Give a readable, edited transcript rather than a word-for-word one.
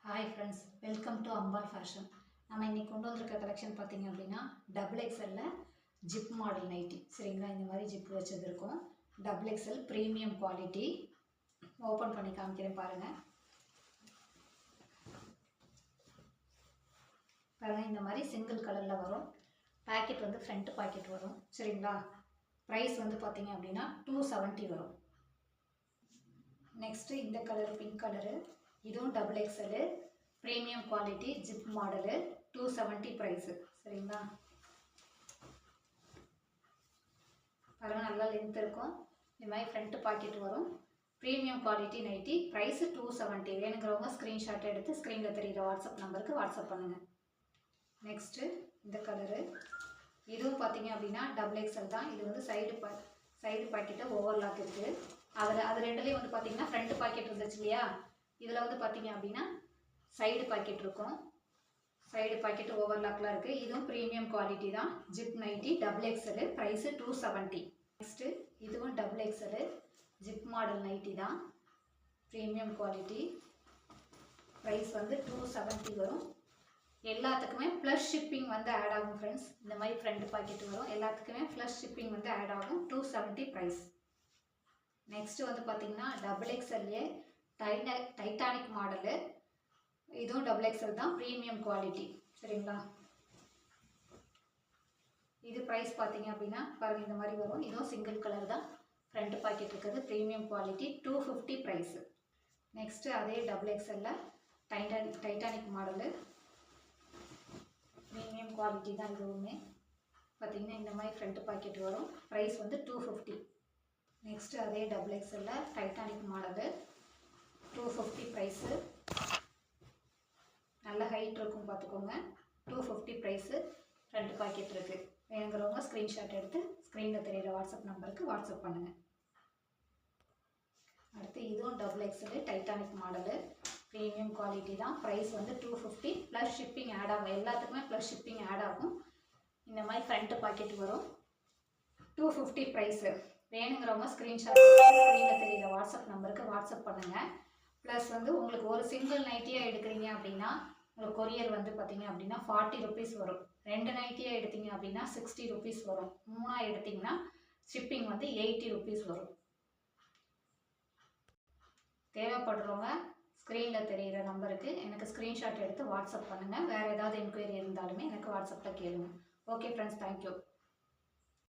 Hi friends, welcome to Ambal Fashion. நம்ம இன்னைக்கு கொண்டு வந்திருக்க கலெக்ஷன் பார்த்தீங்க அப்படின்னா டபுள் எக்ஸ்எல்ல ஜிப் மாடல் நைட்டி. சரிங்களா, இந்த மாதிரி ஜிப் வச்சதுருக்கோம். Double XL premium quality. Open பண்ணி காமிக்கிறேன் பாருங்கள். பாருங்கள், இந்த மாதிரி சிங்கிள் கலரில் வரும். பேக்கெட் வந்து ஃப்ரண்ட் பாக்கெட் வரும். சரிங்களா, ப்ரைஸ் வந்து பார்த்தீங்க அப்படின்னா 270 வரும். நெக்ஸ்ட்டு இந்த கலர் பிங்க் கலரு, இதுவும் double XL premium quality zip model 270 price. சரிங்களா, பாருங்கள் நல்லா லென்த் இருக்கும். இந்த மாதிரி ஃப்ரண்ட் பாக்கெட் வரும். Premium quality nighty, price 270. வேணுங்கிறவங்க ஸ்க்ரீன்ஷாட் எடுத்து ஸ்க்ரீனில் தெரியுற வாட்ஸ்அப் நம்பருக்கு வாட்ஸ்அப் பண்ணுங்கள். நெக்ஸ்ட்டு இந்த கலரு, இதுவும் பார்த்தீங்க அப்படின்னா டபுள் எக்ஸ்எல் தான். இது வந்து சைடு பாக்கெட்டை ஓவர்லாக் இருக்குது. அது ரெண்டுலேயும் வந்து பார்த்தீங்கன்னா ஃப்ரண்ட் பாக்கெட் இருந்துச்சு இல்லையா, இதில் வந்து பார்த்தீங்க அப்படின்னா சைடு பாக்கெட் இருக்கும். சைடு பாக்கெட் ஓவர்லாக்லாம் இருக்குது. இதுவும் ப்ரீமியம் குவாலிட்டி தான். Zip nighty double XL, price 270. Next இதுவும் double XL zip model nighty தான். ப்ரீமியம் குவாலிட்டி, ப்ரைஸ் வந்து 270 வரும். எல்லாத்துக்குமே ப்ளஸ் ஷிப்பிங் வந்து ஆட் ஆகும் ஃப்ரெண்ட்ஸ். இந்த மாதிரி ஃப்ரண்ட் பாக்கெட் வரும். எல்லாத்துக்குமே ப்ளஸ் ஷிப்பிங் வந்து ஆட் ஆகும். 270 ப்ரைஸ். நெக்ஸ்ட்டு வந்து பார்த்தீங்கன்னா டபுள் எக்ஸ்எல்லே டைட்டானிக் மாடலு. இதுவும் டபுள் எக்ஸ்எல் தான், ப்ரீமியம் குவாலிட்டி. சரிங்களா, இது ப்ரைஸ் பார்த்தீங்க அப்படின்னா பாருங்கள் இந்த மாதிரி வரும். இதுவும் சிங்கிள் கலர் தான், ஃப்ரண்ட் பாக்கெட் இருக்குது. Premium quality 250 price. நெக்ஸ்ட்டு அதே டபுள் எக்ஸ்எல்ல டைட்டானிக் மாடலு, ப்ரீமியம் குவாலிட்டி தான். இதுவுமே பார்த்தீங்கன்னா இந்த மாதிரி ஃப்ரண்ட் பாக்கெட் வரும். ப்ரைஸ் வந்து 250. நெக்ஸ்ட்டு அதே டபுள் எக்ஸ்எல்ல டைட்டானிக் மாடலு 250 ப்ரைஸு. நல்ல ஹைட் இருக்கும் பார்த்துக்கோங்க. 250 ப்ரைஸு. ஃப்ரண்ட் பாக்கெட் இருக்குது. வேணுங்கிறவங்க ஸ்க்ரீன்ஷாட் எடுத்து ஸ்க்ரீனில் தெரியிற வாட்ஸ்அப் நம்பருக்கு வாட்ஸ்அப் பண்ணுங்கள். அடுத்து இதுவும் double XL Titanic model, premium quality தான். ப்ரைஸ் வந்து 250 ப்ளஸ் ஷிப்பிங் ஆட் ஆகும். எல்லாத்துக்குமே ப்ளஸ் ஷிப்பிங் ஆட் ஆகும். இந்த மாதிரி ஃப்ரண்ட் பாக்கெட் வரும். 250 ப்ரைஸு. வேணுங்கிறவங்க ஸ்க்ரீன்ஷாட் ஸ்க்ரீனில் தெரியிற வாட்ஸ்அப் நம்பருக்கு வாட்ஸ்அப் பண்ணுங்கள். ப்ளஸ் வந்து உங்களுக்கு ஒரு சிங்கிள் நைட்டியாக எடுக்கிறீங்க அப்படின்னா உங்களுக்கு கொரியர் வந்து பார்த்தீங்க அப்படின்னா 40 ருபீஸ் வரும். 2 நைட்டியாக எடுத்தீங்க அப்படின்னா 60 ருபீஸ் வரும். 3 எடுத்திங்கன்னா ஷிப்பிங் வந்து 80 ருபீஸ் வரும். தேவைப்படுறவங்க ஸ்க்ரீனில் தெரிகிற நம்பருக்கு எனக்கு ஸ்க்ரீன்ஷாட் எடுத்து வாட்ஸ்அப் பண்ணுங்கள். வேறு ஏதாவது என்கொயரி இருந்தாலுமே எனக்கு வாட்ஸ்அப்பில் கேளுங்க. Okay friends, thank you.